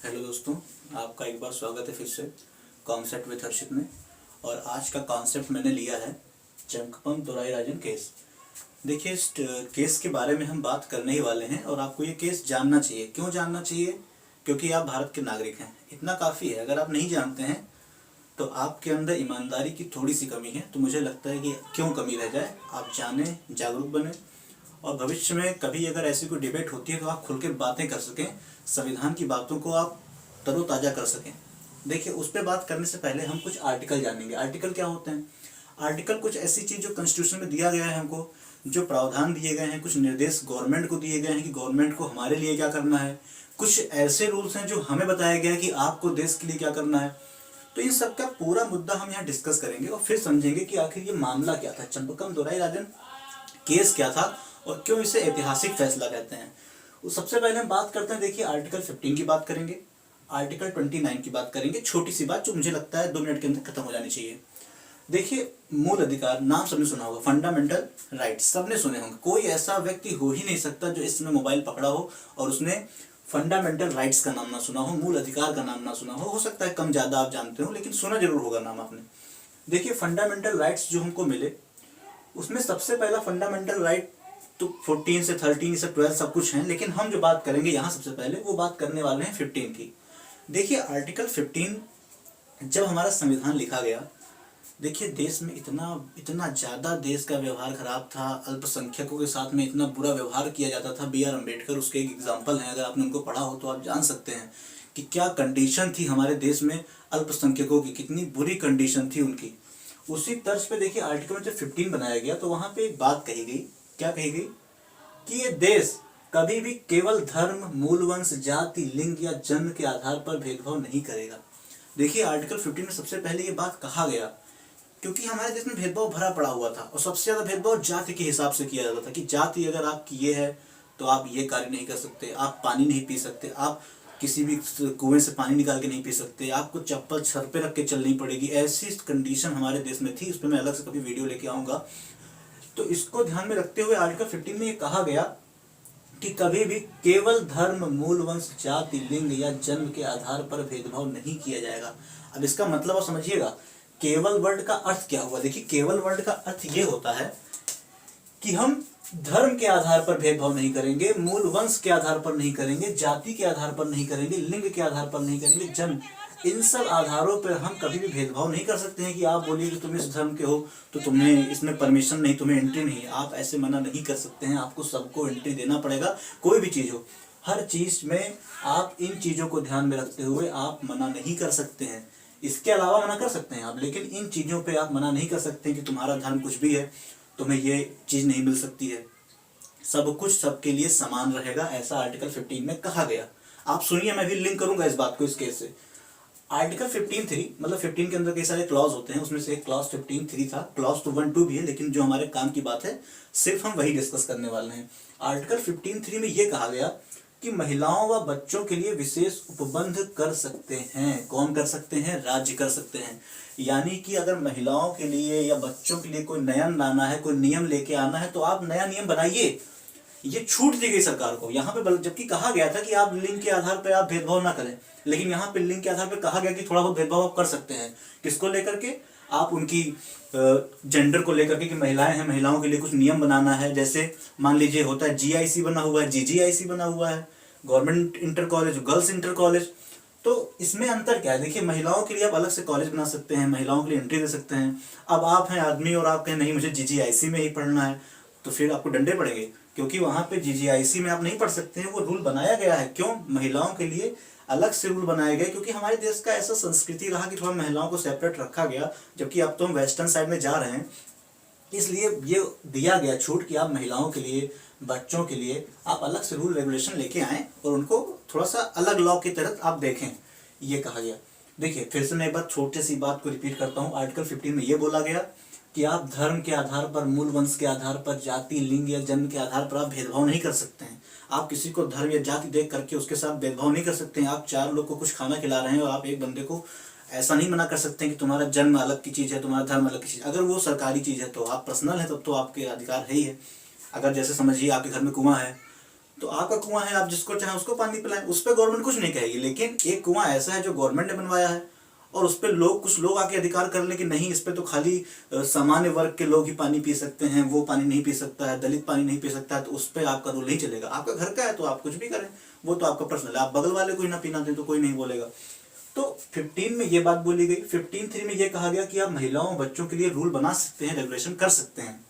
Hello दोस्तों, आपका एक बार स्वागत है फिर से कॉन्सेप्ट विद हर्षित में। और आज का कॉन्सेप्ट मैंने लिया है चंकपम दोराईराजन केस। देखिए, इस केस के बारे में हम बात करने ही वाले हैं और आपको ये केस जानना चाहिए। क्यों जानना चाहिए? क्योंकि आप भारत के नागरिक हैं, इतना काफ़ी है। अगर आप नहीं जानते हैं तो आपके अंदर ईमानदारी की थोड़ी सी कमी है। तो मुझे लगता है कि क्यों कमी रह जाए, आप जानें, जागरूक बने और भविष्य में कभी अगर ऐसी कोई डिबेट होती है तो आप खुल के बातें कर सकें, संविधान की बातों को आप तरोताज़ा कर सकें। देखिए, उस पर बात करने से पहले हम कुछ आर्टिकल जानेंगे। आर्टिकल क्या होते हैं? आर्टिकल कुछ ऐसी चीज़ जो कॉन्स्टिट्यूशन में दिया गया है हमको, जो प्रावधान दिए गए हैं, कुछ निर्देश गवर्नमेंट को दिए गए हैं कि गवर्नमेंट को हमारे लिए क्या करना है। कुछ ऐसे रूल्स हैं जो हमें बताया गया है कि आपको देश के लिए क्या करना है। तो इन सब का पूरा मुद्दा हम यहाँ डिस्कस करेंगे और फिर समझेंगे कि आखिर ये मामला क्या था, चंपकम दोराईराजन केस क्या था और क्यों इसे ऐतिहासिक फैसला कहते हैं। सबसे पहले हम बात करते हैं, देखिए, आर्टिकल 15 की बात करेंगे, आर्टिकल 29 की बात करेंगे। छोटी सी बात जो मुझे लगता है 2 मिनट के अंदर खत्म हो जानी चाहिए। देखिए, मूल अधिकार, नाम सबने सुना होगा, फंडामेंटल राइट्स सबने सुने होंगे। कोई ऐसा व्यक्ति हो ही नहीं सकता जो इस समय मोबाइल पकड़ा हो और उसने फंडामेंटल राइट्स का नाम ना सुना हो, मूल अधिकार का नाम ना सुना हो सकता है कम ज़्यादा आप जानते हो, लेकिन सुना जरूर होगा नाम आपने। देखिए, फंडामेंटल राइट्स जो हमको मिले, उसमें सबसे पहला फंडामेंटल राइट तो 14 से 13 से 12 सब कुछ है, लेकिन हम जो बात करेंगे यहाँ सबसे पहले वो बात करने वाले हैं 15 की। देखिए, आर्टिकल 15 जब हमारा संविधान लिखा गया, देखिए देश में इतना इतना ज़्यादा देश का व्यवहार खराब था, अल्पसंख्यकों के साथ में इतना बुरा व्यवहार किया जाता था। बी आर अम्बेडकर उसके एक एग्जाम्पल हैं, अगर आपने उनको पढ़ा हो तो आप जान सकते हैं कि क्या कंडीशन थी हमारे देश में अल्पसंख्यकों की, कितनी बुरी कंडीशन थी उनकी। उसी तर्ज पे देखिए, आर्टिकल में जब 15 बनाया गया तो वहाँ पे एक बात कही गई। क्या कही गई? कि ये देश कभी भी केवल धर्म, मूल वंश, जाति, लिंग या जन्म के आधार पर भेदभाव नहीं करेगा। देखिए, आर्टिकल 15 में सबसे पहले ये बात कहा गया क्योंकि हमारे देश में भेदभाव भरा पड़ा हुआ था और सबसे ज्यादा भेदभाव जाति के हिसाब से किया जाता था कि जाति अगर आपकी ये है तो आप ये कार्य नहीं कर सकते, आप पानी नहीं पी सकते, आप किसी भी कुएं से पानी निकाल के नहीं पी सकते, आपको चप्पल सर पे रख के चलनी पड़ेगी। ऐसी कंडीशन हमारे देश में थी। उस पर मैं अलग से कभी वीडियो लेके आऊँगा। तो इसको ध्यान में रखते हुए आर्टिकल 15 में ये कहा गया कि कभी भी केवल धर्म, मूल वंश, जाति, लिंग या जन्म के आधार पर भेदभाव नहीं किया जाएगा। अब इसका मतलब आप समझिएगा, केवल वर्ड का अर्थ क्या हुआ। देखिए, केवल वर्ड का अर्थ ये होता है कि हम धर्म के आधार पर भेदभाव नहीं करेंगे, मूल वंश के आधार पर नहीं करेंगे, जाति के आधार पर नहीं करेंगे, लिंग के आधार पर नहीं करेंगे, जन्म, इन सब आधारों पर हम कभी भी भेदभाव नहीं कर सकते हैं कि आप बोलिए कि तुम इस धर्म के हो तो तुम्हें इसमें परमिशन नहीं, तुम्हें एंट्री नहीं। आप ऐसे मना नहीं कर सकते हैं, आपको सबको एंट्री देना पड़ेगा। कोई भी चीज़ हो, हर चीज़ में आप इन चीज़ों को ध्यान में रखते हुए आप मना नहीं कर सकते हैं। इसके अलावा मना कर सकते हैं आप, लेकिन इन चीज़ों पे आप मना नहीं कर सकते कि तुम्हारा धर्म कुछ भी है, तुम्हें ये चीज़ नहीं मिल सकती है। सब कुछ सबके लिए समान रहेगा, ऐसा आर्टिकल 15 में कहा गया। आप सुनिए, मैं भी लिंक करूंगा इस बात को इस केस से। आर्टिकल 15(3) मतलब 15 के अंदर कई सारे क्लॉज होते हैं, उसमें से एक क्लॉज 15(3) था। क्लॉज तो 1-2 भी है, लेकिन जो हमारे काम की बात है सिर्फ हम वही डिस्कस करने वाले हैं। आर्टिकल 15(3) में ये कहा गया कि महिलाओं व बच्चों के लिए विशेष उपबंध कर सकते हैं। कौन कर सकते हैं? राज्य कर सकते हैं। यानी कि अगर महिलाओं के लिए या बच्चों के लिए कोई नया लाना है, कोई नियम लेके आना है, तो आप नया नियम बनाइए। ये छूट दी गई सरकार को यहाँ पे, जबकि कहा गया था कि आप लिंग के आधार पर आप भेदभाव ना करें, लेकिन यहाँ पे लिंग के आधार पर कहा गया कि थोड़ा बहुत भेदभाव आप कर सकते हैं। किसको लेकर के? आप उनकी जेंडर को लेकर के कि महिलाएं हैं, महिलाओं के लिए कुछ नियम बनाना है। जैसे मान लीजिए होता है GIC बना हुआ है, GGIC बना हुआ है, government inter college, girls inter college. तो इसमें अंतर क्या है? देखिए, महिलाओं के लिए आप अलग से कॉलेज बना सकते हैं, महिलाओं के लिए एंट्री दे सकते हैं। अब आप हैं आदमी और आप कहें नहीं मुझे GGIC में ही पढ़ना है, तो फिर आपको डंडे पड़ेंगे, क्योंकि वहाँ पे GGIC में आप नहीं पढ़ सकते हैं। वो रूल बनाया गया है। क्यों? महिलाओं के लिए अलग से रूल बनाए गए, क्योंकि हमारे देश का ऐसा संस्कृति रहा कि थोड़ा महिलाओं को सेपरेट रखा गया, जबकि अब तो हम वेस्टर्न साइड में जा रहे हैं। इसलिए ये दिया गया छूट कि आप महिलाओं के लिए, बच्चों के लिए आप अलग से रूल रेगुलेशन लेके आएँ और उनको थोड़ा सा अलग लॉ के तहत आप देखें, ये कहा गया। देखिए, फिर से मैं एक बार छोटी सी बात को रिपीट करता हूँ। आर्टिकल 15 में ये बोला गया कि आप धर्म के आधार पर, मूल वंश के आधार पर, जाति, लिंग या जन्म के आधार पर आप भेदभाव नहीं कर सकते हैं। आप किसी को धर्म या जाति देख करके उसके साथ भेदभाव नहीं कर सकते हैं। आप 4 लोग को कुछ खाना खिला रहे हैं और आप एक बंदे को ऐसा नहीं मना कर सकते हैं कि तुम्हारा जन्म अलग की चीज़ है, तुम्हारा धर्म अलग की चीज़। अगर वो सरकारी चीज़ है तो आप पर्सनल है, तब तो आपके अधिकार है ही है। अगर जैसे समझिए आपके घर में कुआं है, तो आपका कुआं है, आप जिसको चाहे उसको पानी पिलाएं, उस पर गवर्नमेंट कुछ नहीं कहेगी। लेकिन एक कुआं ऐसा है जो गवर्नमेंट ने बनवाया है और उस पर कुछ लोग आके अधिकार कर ले कि नहीं, इस पर तो खाली सामान्य वर्ग के लोग ही पानी पी सकते हैं, वो पानी नहीं पी सकता है, दलित पानी नहीं पी सकता है, तो उस पर आपका रूल नहीं चलेगा। आपका घर का है तो आप कुछ भी करें, वो तो आपका पर्सनल है। आप बगल वाले को ही ना पीना दें तो कोई नहीं बोलेगा। तो 15 में ये बात बोली गई। 15(3) में ये कहा गया कि आप महिलाओं बच्चों के लिए रूल बना सकते हैं, रेगुलेशन कर सकते हैं।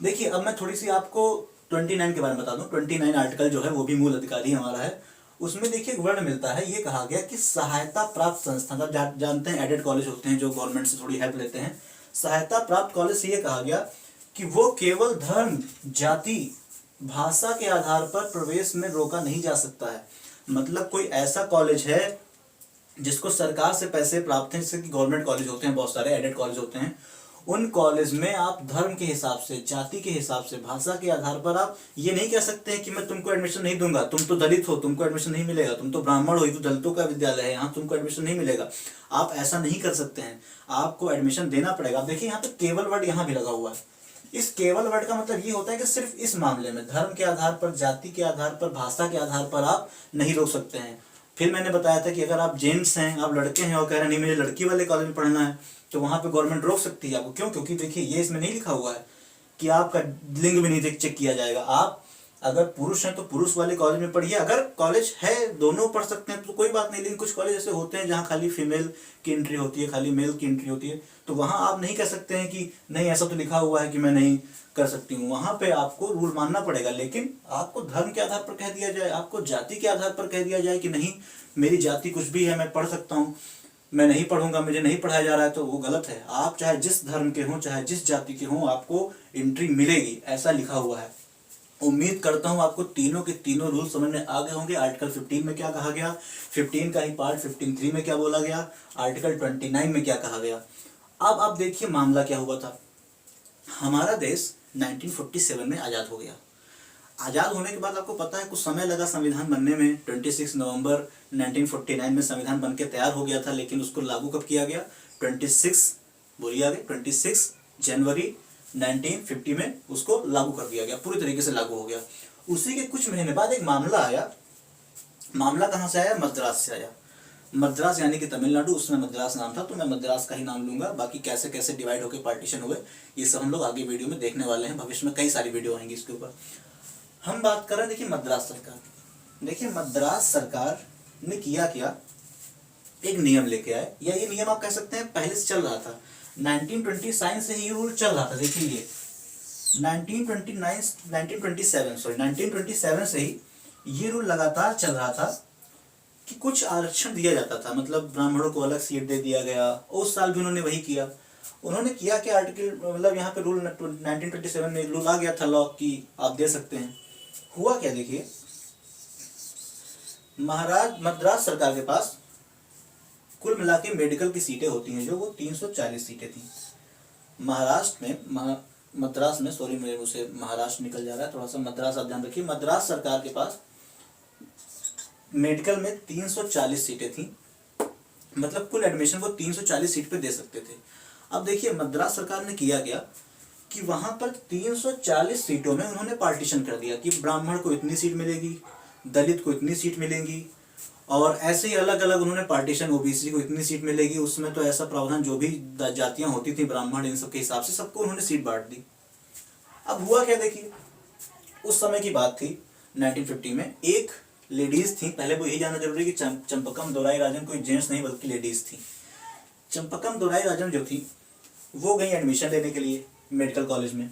देखिए अब मैं थोड़ी सी आपको 29 के बारे में बता दूं। 29 आर्टिकल जो है वो भी मूल अधिकारी हमारा है। उसमें देखिए एक वर्ण मिलता है, ये कहा गया कि सहायता प्राप्त संस्थान, आप जानते हैं एडेड कॉलेज होते हैं जो गवर्नमेंट से थोड़ी हेल्प लेते हैं। सहायता प्राप्त कॉलेज से ये कहा गया कि वो केवल धर्म, जाति, भाषा के आधार पर प्रवेश में रोका नहीं जा सकता है। मतलब कोई ऐसा कॉलेज है जिसको सरकार से पैसे प्राप्त हैं, जैसे कि गवर्नमेंट कॉलेज होते हैं, बहुत सारे एडेड कॉलेज होते हैं, उन कॉलेज में आप धर्म के हिसाब से, जाति के हिसाब से, भाषा के आधार पर आप ये नहीं कह सकते हैं कि मैं तुमको एडमिशन नहीं दूंगा, तुम तो दलित हो, तुमको एडमिशन नहीं मिलेगा, तुम तो ब्राह्मण हो, ये तो दलितों का विद्यालय है, यहाँ तुमको एडमिशन नहीं मिलेगा। आप ऐसा नहीं कर सकते हैं, आपको एडमिशन देना पड़ेगा। आप देखिए यहाँ पे केवल वर्ड यहाँ भी लगा हुआ है। इस केवल वर्ड का मतलब ये होता है कि सिर्फ इस मामले में धर्म के आधार पर, जाति के आधार पर, भाषा के आधार पर आप नहीं रोक सकते हैं। फिर मैंने बताया था कि अगर आप जेंट्स हैं, आप लड़के हैं और कह रहे हैं नहीं मुझे लड़की वाले कॉलेज में पढ़ना है, तो वहां पे गवर्नमेंट रोक सकती है आपको। क्यों? क्योंकि देखिए ये इसमें नहीं लिखा हुआ है कि आपका लिंग भी नहीं चेक किया जाएगा। आप अगर पुरुष हैं तो पुरुष वाले कॉलेज में पढ़िए, अगर कॉलेज है दोनों पढ़ सकते हैं तो कोई बात नहीं। लेकिन कुछ कॉलेज ऐसे होते हैं जहाँ खाली फीमेल की एंट्री होती है, खाली मेल की एंट्री होती है, तो वहाँ आप नहीं कह सकते हैं कि नहीं ऐसा तो लिखा हुआ है कि मैं नहीं कर सकती हूँ। वहाँ पे आपको रूल मानना पड़ेगा। लेकिन आपको धर्म के आधार पर कह दिया जाए, आपको जाति के आधार पर कह दिया जाए कि नहीं मेरी जाति कुछ भी है, मैं पढ़ सकता हूँ, मैं नहीं पढ़ूंगा, मुझे नहीं पढ़ाया जा रहा है, तो वो गलत है। आप चाहे जिस धर्म के हों, चाहे जिस जाति के हों, आपको एंट्री मिलेगी, ऐसा लिखा हुआ है। उम्मीद करता हूं आपको तीनों के तीनों रूल समझ में आ गए होंगे। आर्टिकल 15 में क्या कहा गया, 15 का ही पार्ट 15(3) में क्या बोला गया, आर्टिकल 29 में क्या कहा गया। अब आप देखिए मामला क्या हुआ था। हमारा देश 1947 में आज़ाद हो गया। आज़ाद होने के बाद आपको पता है कुछ समय लगा संविधान बनने में। 26 नवंबर 1949 में संविधान बन के तैयार हो गया था, लेकिन उसको लागू कब किया गया, 26 जनवरी 1950 में उसको लागू कर दिया गया, पूरी तरीके से लागू हो गया। उसी के कुछ महीने बाद एक मामला आया। मामला कहाँ से आया, मद्रास से आया। मद्रास यानी कि तमिलनाडु, उसमें मद्रास नाम था, तो मैं मद्रास का ही नाम लूंगा। बाकी कैसे कैसे डिवाइड होकर पार्टीशन हुए ये सब हम लोग आगे वीडियो में देखने वाले हैं। भविष्य में कई सारी वीडियो आएंगी इसके ऊपर। हम बात कर रहे हैं देखिए मद्रास सरकार। देखिए मद्रास सरकार ने किया क्या, एक नियम लेके आए, या ये नियम आप कह सकते हैं पहले से चल रहा था। 1927 से ही रूल चल रहा था। देखिए ये 1927 से ही ये रूल लगातार चल रहा था कि कुछ आरक्षण दिया जाता था। मतलब ब्राह्मणों को अलग सीट दे दिया गया। उस साल भी उन्होंने वही किया। उन्होंने किया कि आर्टिकल, मतलब यहाँ पे रूल 1927 में रूल आ गया था लॉ की आप दे सकते हैं। हुआ क्या देखिए, मद्रास सरकार के पास कुल मिला के मेडिकल की सीटें होती हैं जो वो 340 सीटें थी। महाराष्ट्र में, मद्रास में, सॉरी मेरे मुंह से महाराष्ट्र निकल जा रहा है, थोड़ा सा मद्रास आप ध्यान रखिए। मद्रास सरकार के पास मेडिकल में 340 सीटें थी। मतलब कुल एडमिशन वो 340 सीट पे दे सकते थे। अब देखिए मद्रास सरकार ने किया गया कि वहां पर 340 सीटों में उन्होंने पार्टीशन कर दिया कि ब्राह्मण को इतनी सीट मिलेगी, दलित को इतनी सीट मिलेंगी, और ऐसे ही अलग अलग उन्होंने पार्टीशन, ओबीसी को इतनी सीट मिलेगी। उसमें तो ऐसा प्रावधान जो भी जातियां होती थी, ब्राह्मण, इन सब के हिसाब से सबको उन्होंने सीट बांट दी। अब हुआ क्या देखिए, उस समय की बात थी 1950 में। एक लेडीज थी, पहले वो यही जानना जरूरी कि चंपकम दोराई राजन कोई जेंट्स नहीं बल्कि लेडीज थी। चंपकम दोराई राजन जो थी वो गई एडमिशन लेने के लिए मेडिकल कॉलेज में,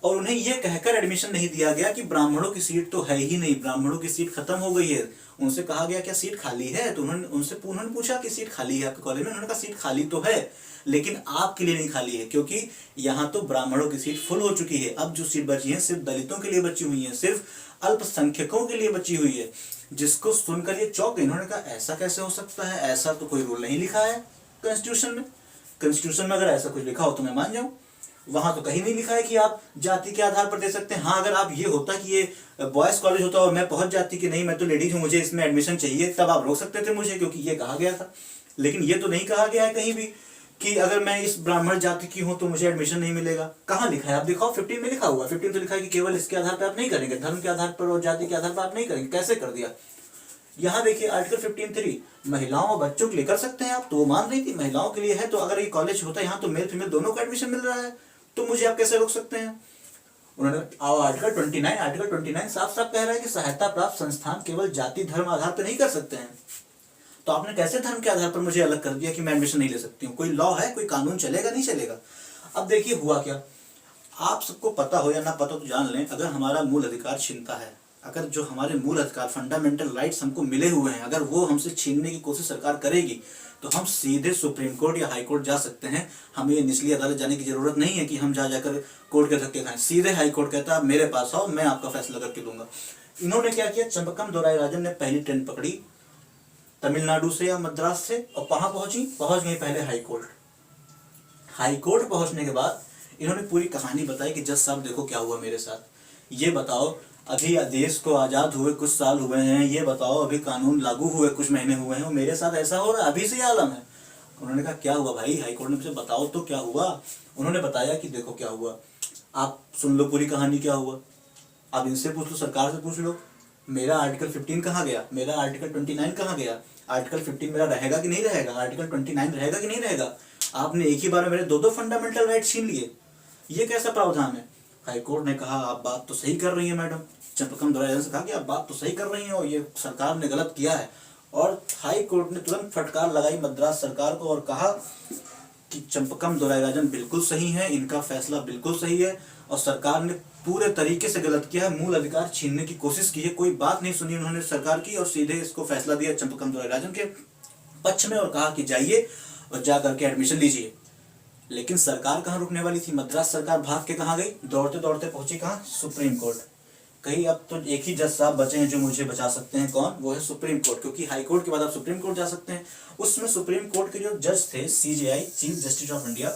और उन्हें यह कहकर एडमिशन नहीं दिया गया कि ब्राह्मणों की सीट तो है ही नहीं, ब्राह्मणों की सीट खत्म हो गई है। उनसे कहा गया क्या सीट खाली है, तो उन्होंने पूछा कि सीट खाली है आपके कॉलेज में। उन्होंने कहा सीट खाली तो है लेकिन आपके लिए नहीं खाली है, क्योंकि यहाँ तो ब्राह्मणों की सीट फुल हो चुकी है। अब जो सीट बची है सिर्फ दलितों के लिए बची हुई है, सिर्फ अल्पसंख्यकों के लिए बची हुई है। जिसको सुनकर ये चौंक गए। इन्होंने कहा ऐसा कैसे हो सकता है, ऐसा तो कोई रूल नहीं लिखा है कॉन्स्टिट्यूशन में। कॉन्स्टिट्यूशन में अगर ऐसा कुछ लिखा हो तो मैं मान जाऊं, वहां तो कहीं नहीं लिखा है कि आप जाति के आधार पर दे सकते हैं। हाँ, अगर आप ये होता कि ये बॉयज कॉलेज होता और मैं पहुंच जाती कि नहीं मैं तो लेडीज हूं, मुझे इसमें एडमिशन चाहिए, तब आप रोक सकते थे मुझे, क्योंकि ये कहा गया था। लेकिन ये तो नहीं कहा गया है कहीं भी कि अगर मैं इस ब्राह्मण जाति की हूं तो मुझे एडमिशन नहीं मिलेगा। कहाँ लिखा है? आप दिखाओ, 15 में लिखा हुआ है। 15 तो लिखा है कि केवल इसके आधार पर आप नहीं करेंगे, धर्म के आधार पर और जाति के आधार पर आप नहीं करेंगे। कैसे कर दिया? यहाँ देखिए आर्टिकल 15(3) महिलाओं और बच्चों के लिए कर सकते हैं आप, तो वो मान रही थी महिलाओं के लिए है, तो अगर ये कॉलेज होता है यहाँ तो मेल फीमेल दोनों को एडमिशन मिल रहा है, तो मुझे आप कैसे रोक सकते हैं? उन्होंने आर्टिकल 29 साफ साफ कह रहा है कि सहायता प्राप्त संस्थान केवल जाति धर्म आधार पर नहीं कर सकते हैं। तो आपने कैसे धर्म के आधार पर मुझे अलग कर दिया कि मैं एडमिशन नहीं ले सकती हूँ? कोई लॉ है, कोई कानून चलेगा? नहीं चलेगा। अब देखिए हुआ क्या, आप सबको पता हो या ना पता तो जान लें, अगर हमारा मूल अधिकार छीनता है, अगर जो हमारे मूल अधिकार फंडामेंटल राइट्स हमको मिले हुए हैं, अगर वो हमसे छीनने की कोशिश सरकार करेगी तो हम सीधे सुप्रीम कोर्ट या हाई कोर्ट जा सकते हैं। हमें ये निचली अदालत जाने की जरूरत नहीं है कि हम जाकर कोर्ट के धक्के खाएं। सीधे हाई कोर्ट कहता है मेरे पास आओ, मैं आपका फैसला करके दूंगा। इन्होंने क्या किया, चंपकम दोराई राजन ने पहली ट्रेन पकड़ी तमिलनाडु से या मद्रास से, और कहाँ पहुंच गई पहले हाई कोर्ट। हाई कोर्ट पहुंचने के बाद इन्होंने पूरी कहानी बताई कि जज साहब देखो क्या हुआ मेरे साथ, ये बताओ अभी देश को आज़ाद हुए कुछ साल हुए हैं, ये बताओ अभी कानून लागू हुए कुछ महीने हुए हैं, और मेरे साथ ऐसा हो रहा है, अभी से आलम है। उन्होंने कहा क्या हुआ भाई? हाई कोर्ट ने मुझे बताओ तो क्या हुआ? उन्होंने बताया कि देखो क्या हुआ, आप सुन लो पूरी कहानी क्या हुआ, आप इनसे पूछ लो, सरकार से पूछ लो, मेरा आर्टिकल 15 कहाँ गया, मेरा आर्टिकल 29 कहाँ गया, आर्टिकल 15 मेरा रहेगा कि नहीं रहेगा, आर्टिकल 29 रहेगा कि नहीं रहेगा? आपने एक ही बार में मेरे दो फंडामेंटल राइट छीन लिए, ये कैसा प्रावधान है? हाई कोर्ट ने कहा आप बात तो सही कर रही है मैडम, चंपकम दोराई से कहा कि आप बात तो सही कर रही हैं और ये सरकार ने गलत किया है। और हाई कोर्ट ने तुरंत फटकार लगाई मद्रास सरकार को और कहा कि चंपकम दोराई राजन बिल्कुल सही है, इनका फैसला बिल्कुल सही है और सरकार ने पूरे तरीके से गलत किया है, मूल अधिकार छीनने की कोशिश की है, कोई बात नहीं सुनी उन्होंने सरकार की और सीधे इसको फैसला दिया चंपकम दोराई राजन के पक्ष में और कहा कि जाइए और जा करके एडमिशन लीजिए। लेकिन सरकार कहाँ रुकने वाली थी? मद्रास सरकार भाग के कहाँ गई? दौड़ते दौड़ते पहुंची कहाँ? Supreme court. कहीं अब तो एक ही जज साहब बचे हैं जो मुझे बचा सकते हैं, कौन? वो है सुप्रीम कोर्ट, क्योंकि हाई कोर्ट के बाद आप सुप्रीम कोर्ट जा सकते हैं। उसमें सुप्रीम कोर्ट के जो जज थे CJI chief justice of India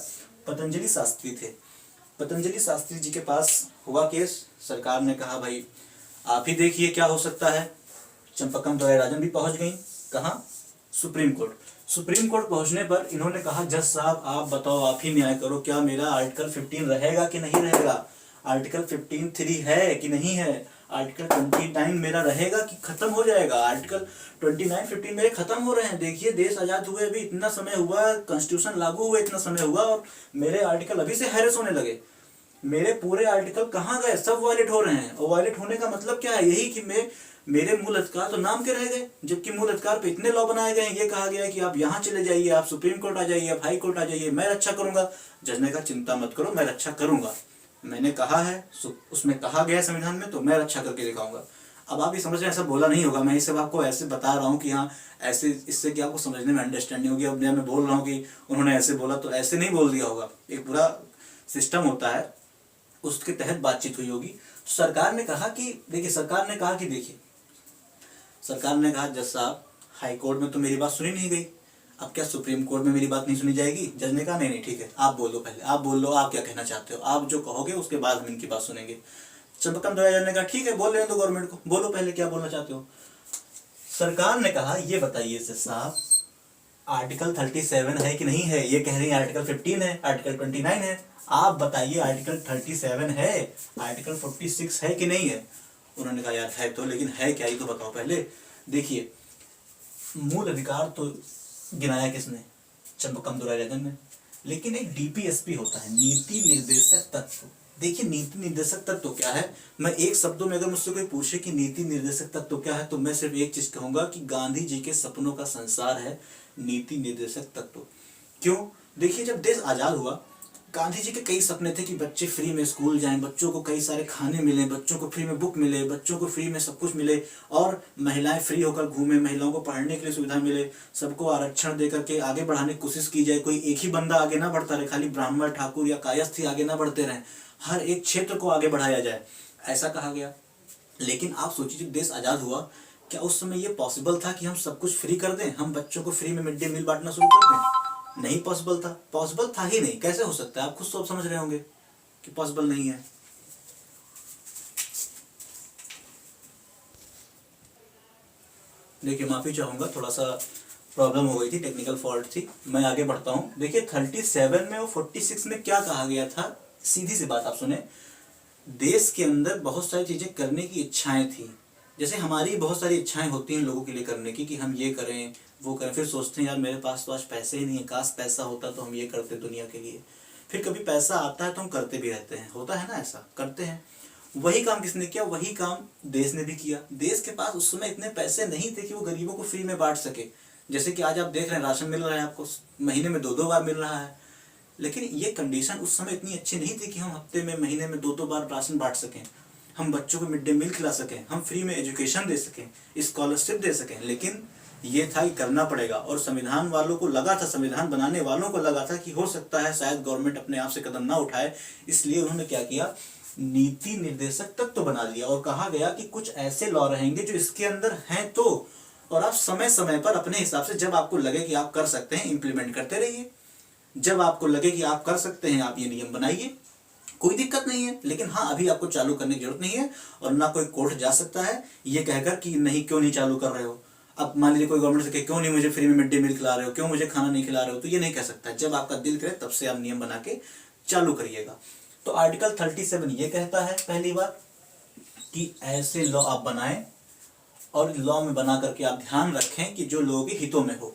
Patanjali Shastri थे। पतंजलि शास्त्री जी के पास हुआ केस, सरकार ने कहा भाई आप ही देखिए क्या हो सकता है। चंपकम दोराई राजन भी पहुंच गई कहाँ? Supreme court. सुप्रीम कोर्ट पहुंचने पर इन्होंने कहा जज साहब आप बताओ, आप ही न्याय करो, क्या मेरा आर्टिकल 15 रहेगा कि नहीं रहेगा? आर्टिकल 15(3) है कि नहीं है? आर्टिकल 29 मेरा रहेगा कि खत्म हो जाएगा? आर्टिकल 29, 15 मेरे खत्म हो रहे हैं। देखिए देश आजाद हुए अभी इतना समय हुआ, कॉन्स्टिट्यूशन लागू हुए इतना समय हुआ और मेरे आर्टिकल अभी से हैरेस होने लगे। मेरे पूरे आर्टिकल कहाँ गए? सब वायलेट हो रहे हैं। और वायलेट होने का मतलब क्या है? यही कि मेरे मूल अधिकार तो नाम के रह गए, जबकि मूल अधिकार पे इतने लॉ बनाए गए हैं। ये कहा गया है कि आप यहाँ चले जाइए, आप सुप्रीम कोर्ट आ जाइए, आप हाई कोर्ट आ जाइए, मैं रक्षा करूंगा। जज ने कहा चिंता मत करो, मैं रक्षा करूंगा, मैंने कहा है, उसमें कहा गया संविधान में, तो मैं रक्षा करके दिखाऊंगा। अब आप ये समझ रहे हैं ऐसा बोला नहीं होगा, मैं ये सब आपको ऐसे बता रहा हूँ कि हाँ ऐसे, इससे कि आपको समझने में अंडरस्टैंडिंग होगी। अब मैं बोल रहा हूँ कि उन्होंने ऐसे बोला तो ऐसे नहीं बोल दिया होगा, एक पूरा सिस्टम होता है, उसके तहत बातचीत हुई होगी। तो सरकार ने कहा कि देखिए, सरकार ने कहा जज साहब हाई कोर्ट में तो मेरी बात सुनी नहीं गई, अब क्या सुप्रीम कोर्ट में मेरी बात नहीं सुनी जाएगी? जज ने कहा नहीं ठीक है, आप बोल लो, पहले आप बोल लो, आप क्या कहना चाहते हो, आप जो कहोगे उसके बाद हम इनकी बात सुनेंगे। चंपकम दोराई राजन ने कहा ठीक है, बोल रहे हो तो गवर्नमेंट को बोलो, पहले क्या बोलना चाहते हो। सरकार ने कहा ये बताइए जज साहब, आर्टिकल 37 है कि नहीं है? ये कह रही है आर्टिकल 15 है, आर्टिकल 29 है, आप बताइए आर्टिकल 37 है, आर्टिकल 46 है कि नहीं है? उन्होंने कहा यार है तो, लेकिन है क्या ये तो बताओ पहले। देखिए मूल अधिकार तो गिनाया किसने? चंपकम दोराई राजन ने, लेकिन एक DPSP होता है, नीति निर्देशक तत्व। देखिए नीति निर्देशक तत्व क्या है? मैं एक शब्दों में अगर मुझसे कोई पूछे कि नीति निर्देशक तत्व क्या है, तो मैं सिर्फ एक चीज कहूंगा कि गांधी जी के सपनों का संसार है नीति निर्देशक तत्व। क्यों? देखिए जब देश आजाद हुआ, गांधी जी के कई सपने थे कि बच्चे फ्री में स्कूल जाएं, बच्चों को कई सारे खाने मिले, बच्चों को फ्री में बुक मिले, बच्चों को फ्री में सब कुछ मिले और महिलाएं फ्री होकर घूमें, महिलाओं को पढ़ने के लिए सुविधा मिले, सबको आरक्षण दे करके आगे बढ़ाने की कोशिश की जाए। कोई एक ही बंदा आगे ना बढ़ता रहे, खाली ब्राह्मण ठाकुर या कायस्थ ही आगे ना बढ़ते रहें, हर एक क्षेत्र को आगे बढ़ाया जाए, ऐसा कहा गया। लेकिन आप सोचिए जब देश आजाद हुआ, क्या उस समय ये पॉसिबल था कि हम सब कुछ फ्री कर दें, हम बच्चों को फ्री में मिड डे मील बांटना शुरू कर दें? नहीं पॉसिबल था, पॉसिबल था ही नहीं। कैसे हो सकता है? आप खुद सब समझ रहे होंगे कि पॉसिबल नहीं है। देखिए माफी चाहूंगा, थोड़ा सा प्रॉब्लम हो गई थी, टेक्निकल फॉल्ट थी। मैं आगे बढ़ता हूँ। देखिए 37 में और 46 में क्या कहा गया था, सीधी सी बात आप सुने। देश के अंदर बहुत सारी चीज़ें करने की इच्छाएं थी। जैसे हमारी बहुत सारी इच्छाएं होती हैं लोगों के लिए करने की, कि हम ये करें वो करें, फिर सोचते हैं यार मेरे पास तो आज पैसे ही नहीं है, काश पैसा होता तो हम ये करते दुनिया के लिए। फिर कभी पैसा आता है तो हम करते भी रहते हैं, होता है ना, ऐसा करते हैं। वही काम किसने किया, वही काम देश ने भी किया। देश के पास उस समय इतने पैसे नहीं थे कि वो गरीबों को फ्री में बांट सके। जैसे कि आज आप देख रहे हैं राशन मिल रहा है आपको, महीने में 2-2 बार मिल रहा है। लेकिन ये कंडीशन उस समय इतनी अच्छी नहीं थी कि हम हफ्ते में, महीने में 2-2 बार राशन बांट सकें, हम बच्चों को मिड डे मील खिला सकें, हम फ्री में एजुकेशन दे सकें, स्कॉलरशिप दे सकें। लेकिन ये था कि करना पड़ेगा, और संविधान वालों को लगा था, संविधान बनाने वालों को लगा था कि हो सकता है शायद गवर्नमेंट अपने आप से कदम ना उठाए, इसलिए उन्होंने क्या किया, नीति निर्देशक तक तो बना लिया। और कहा गया कि कुछ ऐसे लॉ रहेंगे जो इसके अंदर हैं तो, और आप समय समय पर अपने हिसाब से जब आपको लगे कि आप कर सकते हैं इम्प्लीमेंट करते रहिए। जब आपको लगे कि आप कर सकते हैं आप ये नियम बनाइए, कोई दिक्कत नहीं है। लेकिन हाँ, अभी आपको चालू करने की जरूरत नहीं है, और ना कोई कोर्ट जा सकता है ये कहकर कि नहीं क्यों नहीं चालू कर रहे हो। अब मान लीजिए कोई गवर्नमेंट से कहे क्यों नहीं मुझे फ्री में मिड डे मील खिला रहे हो, क्यों मुझे खाना नहीं खिला रहे हो, तो ये नहीं कह सकता। जब आपका दिल करे तब से आप नियम बना के चालू करिएगा। तो आर्टिकल 37 ये कहता है पहली बार कि ऐसे लॉ आप बनाएं, और लॉ में बना करके आप ध्यान रखें कि जो लोगों के हितों में हो।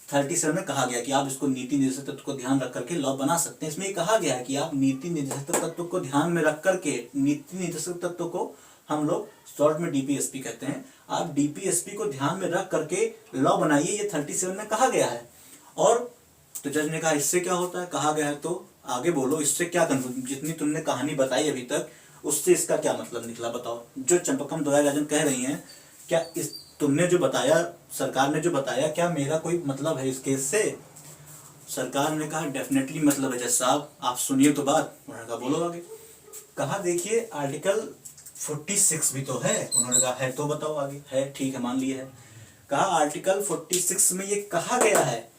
37 में कहा गया कि आप इसको नीति निर्देशक तत्व को ध्यान रख करके लॉ बना सकते हैं। इसमें ये कहा गया है कि आप नीति निर्देशक तत्व को ध्यान में रख करके, नीति निर्देशक तत्व को हम लोग शॉर्ट में डीपीएसपी कहते हैं, आप डीपीएसपी को ध्यान में रख करके लॉ बनाइए, ये 37 में कहा गया है। और तो जज ने कहा इससे क्या होता है, कहा गया है तो आगे बोलो, इससे क्या कंक्लूजन, जितनी तुमने कहानी बताई अभी तक उससे इसका क्या मतलब निकला, बताओ। जो चंपकम दोराई राजन कह रही हैं, क्या इस तुमने जो बताया, सरकार ने जो बताया, क्या मेरा कोई मतलब है इस केस से? सरकार ने कहा डेफिनेटली मतलब है जज साहब, आप सुनिए तो बात। उन्होंने कहा बोलो आगे। कहा देखिए आर्टिकल 46 भी तो है। उन्होंने कहा है तो बताओ आगे। है, ठीक है, मान लिए है। कहा आर्टिकल 46 में ये कहा गया है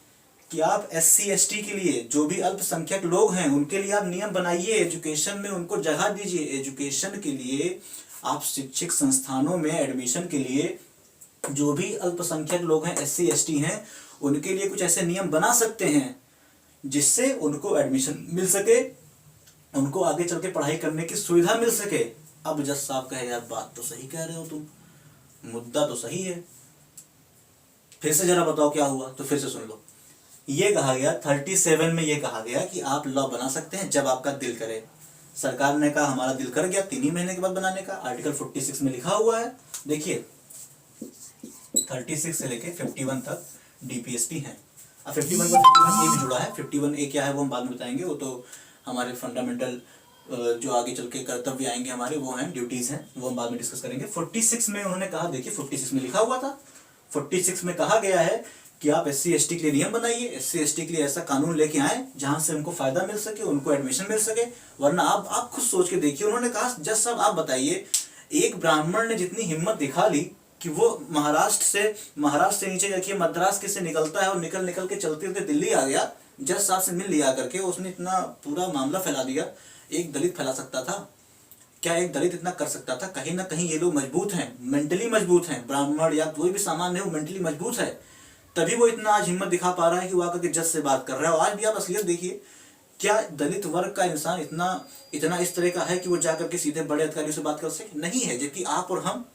कि आप SC ST के लिए, जो भी अल्पसंख्यक लोग हैं उनके लिए आप नियम बनाइए, एजुकेशन में उनको जगह दीजिए। एजुकेशन के लिए आप शिक्षक संस्थानों में एडमिशन के लिए जो भी अल्पसंख्यक लोग हैं, SC ST हैं, उनके लिए कुछ ऐसे नियम बना सकते हैं जिससे उनको एडमिशन मिल सके, उनको आगे चल के पढ़ाई करने की सुविधा मिल सके। अब जज साहब कहे यार बात तो सही कह रहे हो तुम, मुद्दा तो सही है, फिर से जरा बताओ क्या हुआ। तो फिर से सुन लो, ये कहा गया 37 में ये कहा गया कि आप लॉ बना सकते हैं जब आपका दिल करे। सरकार ने कहा हमारा दिल कर गया 3 ही महीने के बाद बनाने का। आर्टिकल 46 में लिखा हुआ है, देखिए 36 से लेके 51 तक डीपीएसपी है। अब 51 का 51A भी जुड़ा है। 51A क्या है वो हम बाद में बताएंगे, वो तो हमारे फंडामेंटल जो आगे चल के कर्तव्य आएंगे हमारे, वो हैं, ड्यूटीज हैं, वो हम बाद में डिस्कस करेंगे। 46 में उन्होंने कहा, देखिए 46 में लिखा हुआ था, 46 में कहा गया है कि आप SC ST के लिए नियम बनाइए, SC ST के लिए ऐसा कानून लेके आए जहां से उनको फायदा मिल सके, उनको एडमिशन मिल सके। वरना आप खुद सोच के देखिए, उन्होंने कहा जज साहब आप बताइए, एक ब्राह्मण ने जितनी हिम्मत दिखा ली कि वो महाराष्ट्र से नीचे देखिए मद्रास के से निकलता है, और निकल के चलते चलते दिल्ली आ गया, जज साहब से मिल लिया करके उसने इतना पूरा मामला फैला दिया। एक दलित फैला सकता था क्या? एक दलित इतना कर सकता था? कहीं ना कहीं ये लोग मजबूत हैं, मेंटली मजबूत हैं, ब्राह्मण या कोई भी सामान्य है वो मेंटली मजबूत है, तभी वो इतना आज हिम्मत दिखा पा रहा है कि वो आकर के जज से बात कर रहा है। और आज भी आप असलियत देखिए, क्या दलित वर्ग का इंसान इतना इस तरह का है कि वो जाकर के सीधे बड़े अधिकारियों से बात कर सके? नहीं है। जबकि आप और हम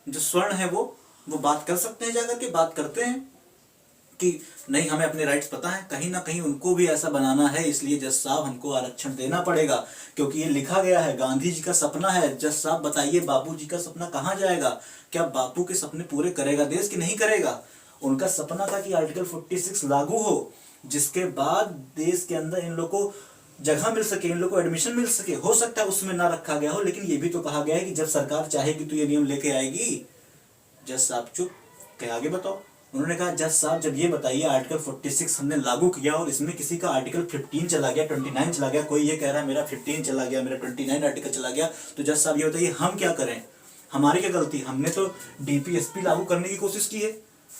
जो स्वर्ण है वो बात कर सकते हैं, जाकर के बात करते हैं कि नहीं हमें अपने राइट्स पता है। कहीं ना कहीं उनको भी ऐसा बनाना है, इसलिए जज साहब हमको आरक्षण देना पड़ेगा, क्योंकि ये लिखा गया है, गांधी जी का सपना है। जज साहब बताइए बापू जी का सपना कहाँ जाएगा? क्या बापू के सपने पूरे करेगा देश की? नहीं करेगा। उनका सपना था कि आर्टिकल 46 लागू हो, जिसके बाद देश के अंदर इन लोगों को जगह मिल सके, इन लोगों को एडमिशन मिल सके। हो सकता है उसमें ना रखा गया हो, लेकिन ये भी तो कहा गया है कि जब सरकार चाहेगी तो ये नियम लेके आएगी। जज साहब चुप, क्या आगे बताओ। उन्होंने कहा जज साहब जब ये बताइए आर्टिकल 46 हमने लागू किया और इसमें किसी का आर्टिकल 15 चला गया, 29 चला गया, कोई ये कह रहा है मेरा 15 चला गया, मेरा 29 आर्टिकल चला गया, तो जज साहब ये बताइए हम क्या करें? हमारी क्या गलती? हमने तो डीपीएसपी लागू करने की कोशिश की है,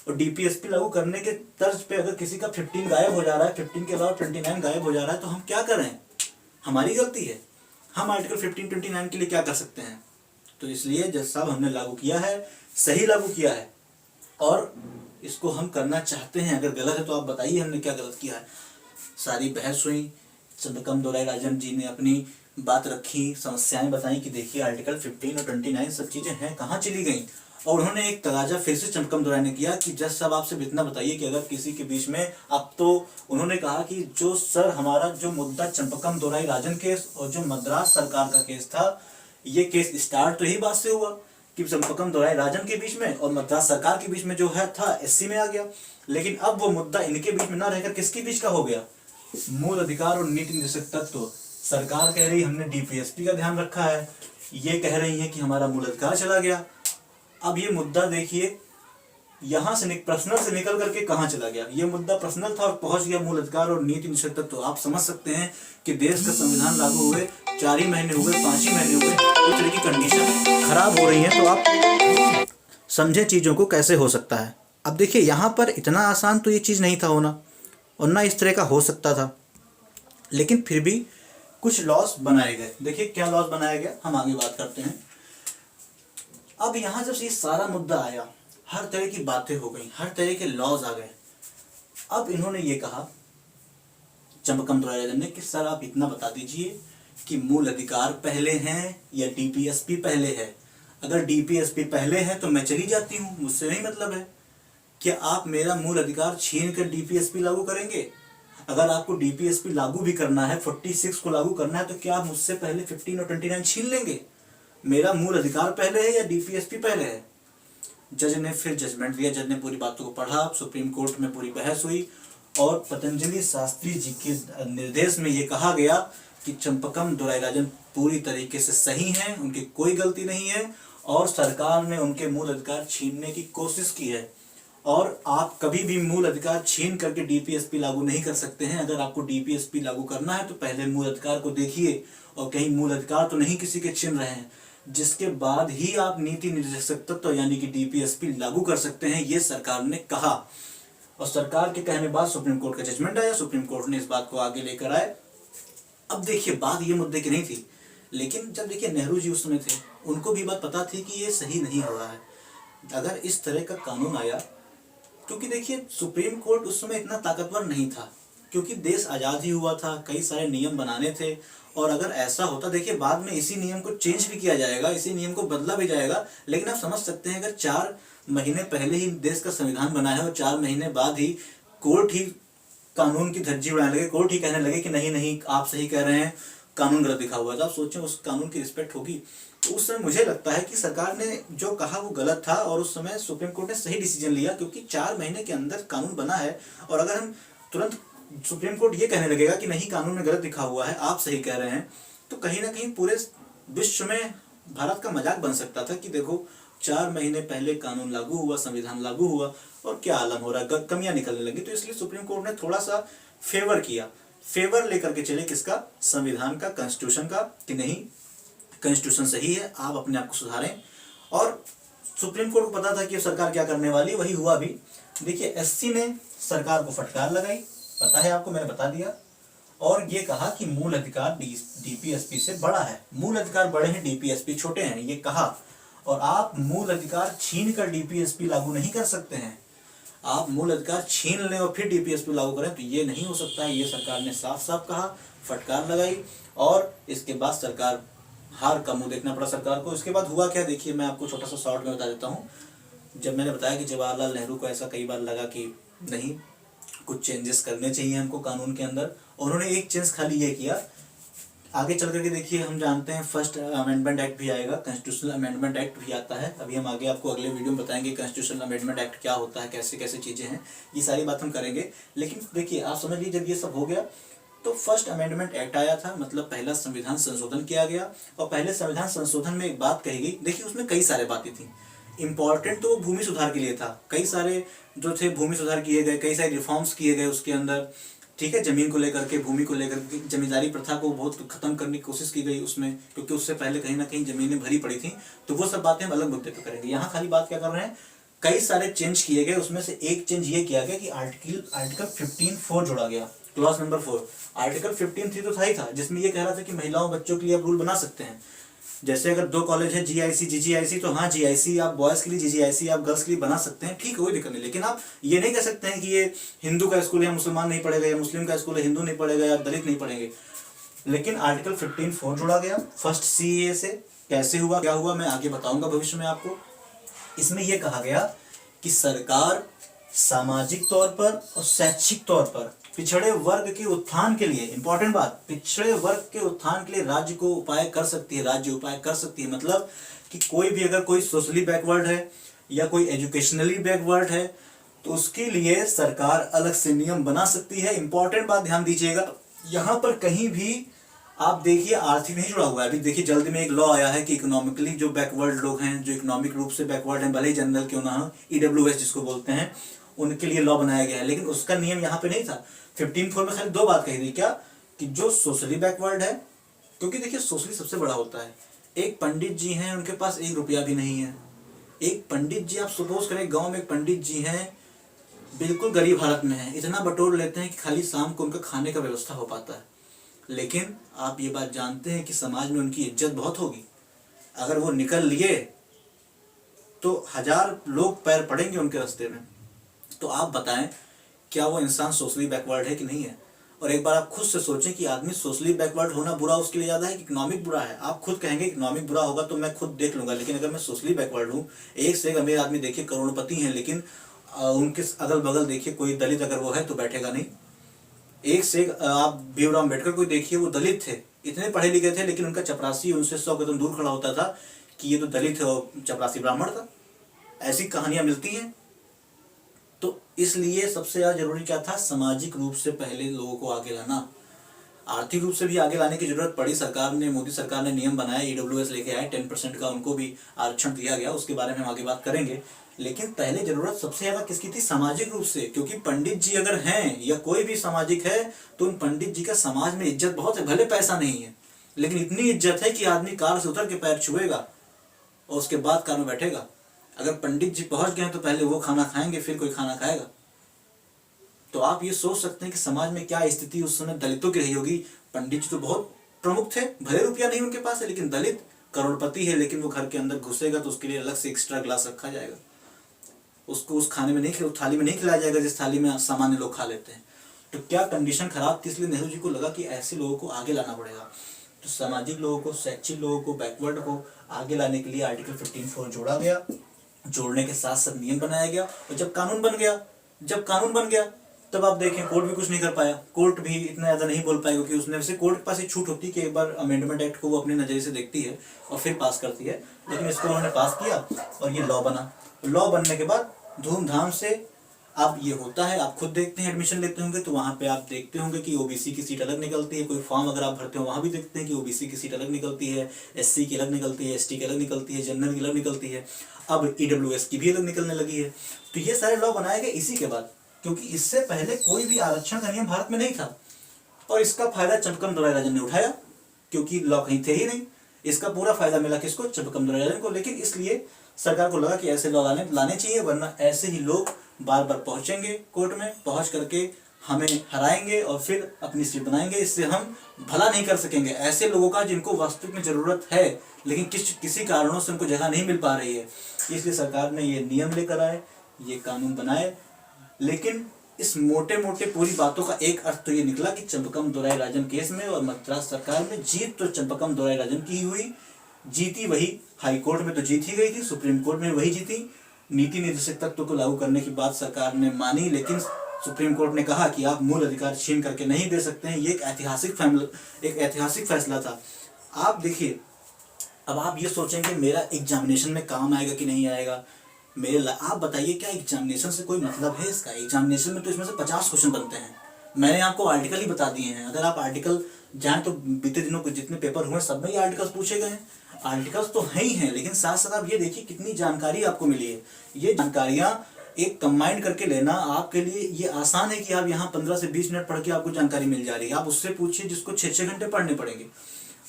और डीपीएसपी लागू करने के तर्ज पे अगर किसी का 15 गायब हो जा रहा है, 15 के अलावा 29 गायब हो जा रहा है, तो हम क्या करें? हमारी गलती है। हम आर्टिकल 15, 29 के लिए क्या कर सकते हैं? तो इसलिए जज साहब हमने लागू किया है, सही लागू किया है, और इसको हम करना चाहते हैं, अगर गलत है तो आप बताइए हमने क्या गलत किया है। सारी बहस हुई, चंद्रकम दोराईराजन जी ने अपनी बात रखी, समस्याएं बताई कि देखिए आर्टिकल 15 और 29 सब चीजें हैं कहाँ चली गई। और उन्होंने एक तगाजा फिर से चंद्रकम दोराई ने किया कि जज साहब आप सिर्फ इतना बताइए कि अगर किसी के बीच में, अब तो उन्होंने कहा कि जो सर हमारा जो मुद्दा चंद्रकम दोराईराजन केस और जो मद्रास सरकार का केस था, ये केस स्टार्ट तो यही बात से हुआ कि चंद्रकम दोराईराजन के बीच में और मद्रास सरकार के बीच में जो है था एससी में आ गया। लेकिन अब वो मुद्दा इनके बीच में ना रहकर किसके बीच का हो गया, मूल अधिकार और नीति निर्देशक तत्व। सरकार कह रही हमने डीपीएसपी का ध्यान रखा है, ये कह रही है कि हमारा मूल अधिकार चला गया। अब ये मुद्दा देखिए यहाँ से पर्सनल से निकल करके कहाँ चला गया। ये मुद्दा पर्सनल था और पहुंच गया मूल अधिकार और नीति निषेध तत्व। तो आप समझ सकते हैं कि देश का संविधान लागू हुए 4 ही महीने हुए, 5 ही महीने हुए, इस तरह की कंडीशन खराब हो रही है। तो आप समझे चीजों को कैसे हो सकता है। अब देखिए यहाँ पर इतना आसान तो ये चीज नहीं था होना, और ना इस तरह का हो सकता था, लेकिन फिर भी कुछ लॉस बनाए गए। देखिए क्या लॉस बनाया गया, हम आगे बात करते हैं। अब यहाँ जब ये सारा मुद्दा आया, हर तरह की बातें हो गई, हर तरह के लॉज आ गए। अब इन्होंने ये कहा चंद्रकम दोराईराजन ने कि सर आप इतना बता दीजिए कि मूल अधिकार पहले हैं या डीपीएसपी पहले है। अगर डीपीएसपी पहले है तो मैं चली जाती हूँ, मुझसे नहीं मतलब है। क्या आप मेरा मूल अधिकार छीन कर डीपीएसपी लागू करेंगे? अगर आपको डीपीएसपी लागू भी करना है, 46 को लागू करना है, तो क्या आप मुझसे पहले 15 और 29 छीन लेंगे? मेरा मूल अधिकार पहले है या डीपीएसपी पहले है? जज ने फिर जजमेंट दिया, जज ने पूरी बातों को पढ़ा, सुप्रीम कोर्ट में पूरी बहस हुई और पतंजलि शास्त्री जी के निर्देश में ये कहा गया कि चंद्रकम दोराईराजन पूरी तरीके से सही हैं, उनकी कोई गलती नहीं है और सरकार ने उनके मूल अधिकार छीनने की कोशिश की है। और आप कभी भी मूल अधिकार छीन करके डीपीएसपी लागू नहीं कर सकते हैं। अगर आपको डीपीएसपी लागू करना है तो पहले मूल अधिकार को देखिए, और कहीं मूल अधिकार तो नहीं किसी के छीन रहे हैं, जिसके बाद ही आप नीति निर्देशक तत्व यानी कि डीपीएसपी लागू कर सकते हैं, ये सरकार ने कहा। और सरकार के कहने बाद सुप्रीम कोर्ट का जजमेंट आया, सुप्रीम कोर्ट ने इस बात को आगे लेकर आए। अब देखिए बात ये मुद्दे की नहीं थी, लेकिन जब देखिए नेहरू जी उस समय थे, उनको भी बात पता थी कि ये सही नहीं हो रहा है अगर इस तरह का कानून आया। क्योंकि देखिए सुप्रीम कोर्ट उस समय इतना ताकतवर नहीं था, क्योंकि देश आज़ाद ही हुआ था, कई सारे नियम बनाने थे। और अगर ऐसा होता, देखिए बाद में इसी नियम को चेंज भी किया जाएगा, इसी नियम को बदला भी जाएगा, लेकिन आप समझ सकते हैं अगर 4 महीने पहले ही देश का संविधान बना है और 4 महीने बाद ही कोर्ट ही कानून की धज्जी उड़ाने लगे, कोर्ट ही कहने लगे कि नहीं नहीं आप सही कह रहे हैं, कानून गलत लिखा हुआ है, तो आप सोचें उस कानून की रिस्पेक्ट होगी। तो उस समय मुझे लगता है कि सरकार ने जो कहा वो गलत था और उस समय सुप्रीम कोर्ट ने सही डिसीजन लिया, क्योंकि 4 महीने के अंदर कानून बना है। और अगर हम तुरंत सुप्रीम कोर्ट ये कहने लगेगा कि नहीं कानून में गलत लिखा हुआ है, आप सही कह रहे हैं, तो कहीं ना कहीं पूरे विश्व में भारत का मजाक बन सकता था कि देखो 4 महीने पहले कानून लागू हुआ, संविधान लागू हुआ और क्या आलम हो रहा है, कमियां निकलने लगी। तो इसलिए सुप्रीम कोर्ट ने थोड़ा सा फेवर किया, फेवर लेकर के चले किसका, संविधान का, कॉन्स्टिट्यूशन का, कि नहीं कॉन्स्टिट्यूशन सही है, आप अपने आप को सुधारें। और सुप्रीम कोर्ट को पता था कि सरकार क्या करने वाली, वही हुआ भी। देखिए एससी ने सरकार को फटकार लगाई, पता है आपको, मैंने बता दिया, और ये कहा कि मूल अधिकार डीपीएसपी से बड़ा है, मूल अधिकार बड़े हैं, डीपीएसपी छोटे हैं, ये कहा। और आप मूल अधिकार छीन कर डीपीएसपी लागू नहीं कर सकते हैं, आप मूल अधिकार छीन लें और फिर डीपीएसपी लागू करें, तो ये नहीं हो सकता है, ये सरकार ने साफ साफ कहा, फटकार लगाई। और इसके बाद सरकार हार का मुंह देखना पड़ा सरकार को। इसके बाद हुआ क्या, देखिए मैं आपको छोटा सा शॉर्ट में बता देता हूँ। जब मैंने बताया कि जवाहरलाल नेहरू को ऐसा कई बार लगा कि नहीं कुछ चेंजेस करने चाहिए हमको कानून के अंदर, उन्होंने एक चेंज खाली ये किया। आगे चल करके देखिए हम जानते हैं फर्स्ट अमेंडमेंट एक्ट भी आएगा, कॉन्स्टिट्यूशनल अमेंडमेंट एक्ट भी आता है। अभी हम आगे आपको अगले वीडियो में बताएंगे कॉन्स्टिट्यूशनल अमेंडमेंट एक्ट क्या होता है, कैसे कैसे चीज़ें हैं, ये सारी बात हम करेंगे। लेकिन देखिए आप समझ लीजिए जब ये सब हो गया तो फर्स्ट अमेंडमेंट एक्ट आया था, मतलब पहला संविधान संशोधन किया गया। और पहले संविधान संशोधन में एक बात कही गई, देखिए उसमें कई सारे बातें थी। इम्पॉर्टेंट तो भूमि सुधार के लिए था, कई सारे जो थे भूमि सुधार किए गए, कई सारे रिफॉर्म्स किए गए उसके अंदर, ठीक है। जमीन को लेकर के, भूमि को लेकर के, जमींदारी प्रथा को बहुत खत्म करने की कोशिश की गई उसमें, क्योंकि उससे पहले कहीं ना कहीं जमीनें भरी पड़ी थी। तो वो सब बातें हम अलग मुद्दे पे करेंगे। यहाँ खाली बात क्या कर रहे हैं, कई सारे चेंज किए गए, उसमें से एक चेंज ये किया गया कि आर्टिकल 15(4) जोड़ा गया, क्लॉज नंबर 4। आर्टिकल 15(3) तो था ही था, जिसमें ये कह रहा था कि महिलाओं बच्चों के लिए आप रूल बना सकते हैं, जैसे अगर 2 कॉलेज है जीआईसी जीजीआईसी, तो हाँ जीआईसी आप बॉयज के लिए, जीजीआईसी आप गर्ल्स के लिए बना सकते हैं, ठीक है, कोई दिक्कत नहीं। लेकिन आप ये नहीं कह सकते हैं कि ये हिंदू का स्कूल है मुसलमान नहीं पढ़ेगा, या मुस्लिम का स्कूल है हिंदू नहीं पढ़ेगा या दलित नहीं पढ़ेंगे। लेकिन आर्टिकल 15(4) जोड़ा गया फर्स्ट सीए से। कैसे हुआ, क्या हुआ, मैं आगे बताऊंगा भविष्य में आपको। इसमें यह कहा गया कि सरकार सामाजिक तौर पर और शैक्षिक तौर पर पिछड़े वर्ग के उत्थान के लिए, इंपॉर्टेंट बात, पिछड़े वर्ग के उत्थान के लिए राज्य को उपाय कर सकती है, राज्य उपाय कर सकती है। मतलब कि कोई भी अगर कोई सोशली बैकवर्ड है या कोई एजुकेशनली बैकवर्ड है तो उसके लिए सरकार अलग से नियम बना सकती है। इंपॉर्टेंट बात ध्यान दीजिएगा, यहाँ पर कहीं भी आप देखिए आर्थिक नहीं जुड़ा हुआ है। अभी देखिए जल्द में एक लॉ आया है कि इकोनॉमिकली जो बैकवर्ड लोग हैं, जो इकोनॉमिक रूप से बैकवर्ड हैं, भले ही जनरल क्यों ना हो, ईडब्ल्यूएस जिसको बोलते हैं, उनके लिए लॉ बनाया गया है। लेकिन उसका नियम यहाँ पे नहीं था। 15(4) में खाली 2 बात कही थी, क्या, कि जो सोशली बैकवर्ड है, क्योंकि देखिए सोशली सबसे बड़ा होता है। एक पंडित जी हैं, उनके पास 1 रुपया भी नहीं है। एक पंडित जी, आप सपोज करें गाँव में एक पंडित जी हैं, बिल्कुल गरीब हालत में है, इतना बटोर लेते हैं कि खाली शाम को उनका खाने का व्यवस्था हो पाता है। लेकिन आप ये बात जानते हैं कि समाज में उनकी इज्जत बहुत होगी। अगर वो निकल लिए तो 1000 लोग पैर पड़ेंगे उनके रास्ते में। तो आप बताएं, क्या वो इंसान सोशली बैकवर्ड है कि नहीं है? और एक बार आप खुद से सोचें कि आदमी सोशली बैकवर्ड होना बुरा उसके लिए ज़्यादा है कि इकोनॉमिक बुरा है? आप खुद कहेंगे इकोनॉमिक बुरा होगा तो मैं खुद देख लूंगा, लेकिन अगर मैं सोशली बैकवर्ड हूँ, एक से एक अमीर आदमी देखिए करोड़पति हैं, लेकिन उनके अगल बगल देखिए कोई दलित अगर वो है तो बैठेगा नहीं। एक से एक आप भीमराव अम्बेडकर को देखिए, वो दलित थे, इतने पढ़े लिखे थे, लेकिन उनका चपरासी उनसे 100 कदम दूर खड़ा होता था कि ये तो दलित है और चपरासी ब्राह्मण था। ऐसी कहानियां मिलती हैं। तो इसलिए सबसे ज्यादा जरूरी क्या था, सामाजिक रूप से पहले लोगों को आगे लाना। आर्थिक रूप से भी आगे लाने की जरूरत पड़ी। सरकार ने, मोदी सरकार ने नियम बनाया, ईडब्ल्यूएस लेके आए, 10% का उनको भी आरक्षण दिया गया, उसके बारे में हम आगे बात करेंगे। लेकिन पहले जरूरत सबसे ज्यादा किसकी थी, सामाजिक रूप से, क्योंकि पंडित जी अगर हैं या कोई भी सामाजिक है तो उन पंडित जी का समाज में इज्जत बहुत है। भले पैसा नहीं है, लेकिन इतनी इज्जत है कि आदमी कार से उतर के पैर छुएगा और उसके बाद कार में बैठेगा। अगर पंडित जी पहुंच गए तो पहले वो खाना खाएंगे, फिर कोई खाना खाएगा। तो आप ये सोच सकते हैं कि समाज में क्या स्थिति उस समय दलितों की रही होगी। पंडित जी तो बहुत प्रमुख थे, भले रुपया नहीं उनके पास है, लेकिन दलित करोड़पति है, लेकिन वो घर के अंदर घुसेगा तो उसके लिए अलग से एक्स्ट्रा ग्लास रखा जाएगा। उसको उस खाने में नहीं, उस थाली में नहीं खिलाया जाएगा जिस थाली में सामान्य लोग खा लेते हैं। तो क्या कंडीशन खराब थी, इसलिए नेहरू जी को लगा कि ऐसे लोगों को आगे लाना पड़ेगा। तो सामाजिक लोगों को, शैक्षिक लोगों को, बैकवर्ड को आगे लाने के लिए आर्टिकल 15(4) जोड़ा गया। जोड़ने के साथ साथ नियम बनाया गया, और जब कानून बन गया तब आप देखें कोर्ट भी कुछ नहीं कर पाया। कोर्ट भी इतना ज़्यादा नहीं बोल पाएगा, क्योंकि उसने, वैसे कोर्ट के पास एक छूट होती है कि एक बार अमेंडमेंट एक्ट को वो अपने नज़रिए से देखती है और फिर पास करती है। लेकिन इसको उन्होंने पास किया और ये लॉ बना। लॉ बनने के बाद धूमधाम से अब ये होता है, आप खुद देखते हैं, एडमिशन लेते होंगे तो वहाँ पे आप देखते होंगे कि ओबीसी की सीट अलग निकलती है। कोई फॉर्म अगर आप भरते हो वहाँ भी देखते हैं कि ओबीसी की सीट अलग निकलती है, एससी की अलग निकलती है, एसटी की अलग निकलती है, जनरल की अलग निकलती है, अब ईडब्ल्यूएस की भी अलग निकलने लगी है। तो ये सारे लॉ बनाए गए इसी के बाद, क्योंकि इससे पहले कोई भी आरक्षण का नियम भारत में नहीं था। और इसका फायदा चंपकम दोराई राजन ने उठाया, क्योंकि लॉ कहीं थे ही नहीं। इसका पूरा फायदा मिला किसको, चंपकम दोराई राजन को। लेकिन इसलिए सरकार को लगा कि ऐसे लॉ लाने चाहिए, वरना ऐसे ही लोग बार बार पहुंचेंगे कोर्ट में, पहुंच करके हमें हराएंगे और फिर अपनी सीट बनाएंगे। इससे हम भला नहीं कर सकेंगे ऐसे लोगों का जिनको वास्तविक में जरूरत है, लेकिन किसी कारणों से उनको जगह नहीं मिल पा रही है। इसलिए सरकार ने ये नियम लेकर आए, ये कानून बनाए। लेकिन इस मोटे मोटे पूरी बातों का एक अर्थ तो ये निकला कि चंपकम दोराई राजन केस में और मद्रास सरकार में जीत तो चंपकम दोराई राजन की ही हुई। जीती वही, हाई कोर्ट में तो जीत ही गई थी, सुप्रीम कोर्ट में वही जीती। नीति निर्देशक तत्व को लागू करने की बात सरकार ने मानी, लेकिन सुप्रीम कोर्ट ने कहा कि आप मूल अधिकार छीन करके नहीं दे सकते हैं। ये एक ऐतिहासिक फैसला था। आप देखिए, अब आप ये सोचेंगे मेरा एग्जामिनेशन में काम आएगा कि नहीं आएगा। आप बताइए, क्या एग्जामिनेशन से कोई मतलब है इसका? एग्जामिनेशन में तो इसमें से 50 क्वेश्चन बनते हैं। मैंने आपको आर्टिकल ही बता दिए हैं। अगर आप आर्टिकल जाएं तो बीते दिनों को जितने पेपर हुए सब में ये आर्टिकल्स पूछे गए हैं। आर्टिकल्स तो है ही हैं, लेकिन साथ साथ आप ये देखिए कितनी जानकारी आपको मिली है। ये जानकारियाँ एक कंबाइन करके लेना आपके लिए ये आसान है कि आप यहाँ 15 से 20 मिनट पढ़ के आपको जानकारी मिल जा रही है। आप उससे पूछिए जिसको 6-6 घंटे पढ़ने पड़ेंगे।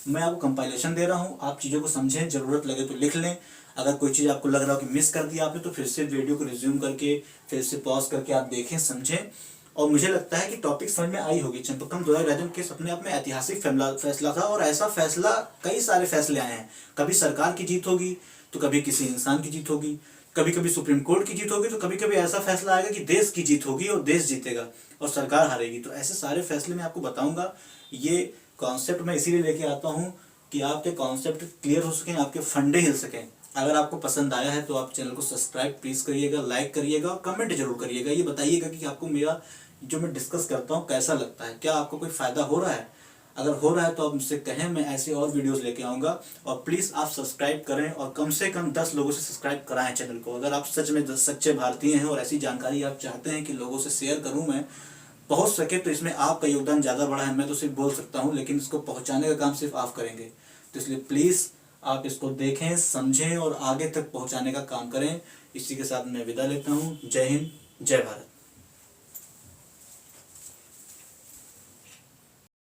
मैं आपको कंपाइलेशन दे रहा हूँ, आप चीज़ों को समझें, ज़रूरत लगे तो लिख लें। अगर कोई चीज़ आपको लग रहा हो कि मिस कर दिया आपने, तो फिर से वीडियो को रिज्यूम करके फिर से पॉज करके आप देखें, समझें। और मुझे लगता है कि टॉपिक समझ में आई होगी। चंपकम दोराई राजन केस अपने आप में ऐतिहासिक फैसला था, और ऐसा फैसला, कई सारे फैसले आए हैं। कभी सरकार की जीत होगी तो कभी किसी इंसान की जीत होगी, कभी कभी सुप्रीम कोर्ट की जीत होगी, तो कभी कभी ऐसा फैसला आएगा कि देश की जीत होगी और देश जीतेगा और सरकार हारेगी। तो ऐसे सारे फैसले मैं आपको बताऊंगा। ये कॉन्सेप्ट मैं इसीलिए लेके आता हूँ कि आपके कॉन्सेप्ट क्लियर हो सकें, आपके फंडे हिल सकें। अगर आपको पसंद आया है तो आप चैनल को सब्सक्राइब प्लीज करिएगा, लाइक करिएगा और कमेंट जरूर करिएगा। ये बताइएगा कि आपको मेरा जो मैं डिस्कस करता हूँ कैसा लगता है, क्या आपको कोई फायदा हो रहा है। अगर हो रहा है तो आप मुझसे कहें, मैं ऐसे और वीडियोस लेके आऊँगा। और प्लीज़ आप सब्सक्राइब करें और कम से कम 10 लोगों से सब्सक्राइब कराएं चैनल को। अगर आप सच में सच्चे भारतीय हैं और ऐसी जानकारी आप चाहते हैं कि लोगों से शेयर करूँ मैं, पहुँच सके, तो इसमें आपका योगदान ज़्यादा बड़ा है। मैं तो सिर्फ बोल सकता हूँ, लेकिन इसको पहुँचाने का काम सिर्फ आप करेंगे। तो इसलिए प्लीज़ आप इसको देखें, समझें और आगे तक पहुँचाने का काम करें। इसी के साथ मैं विदा लेता हूँ। जय हिंद, जय भारत।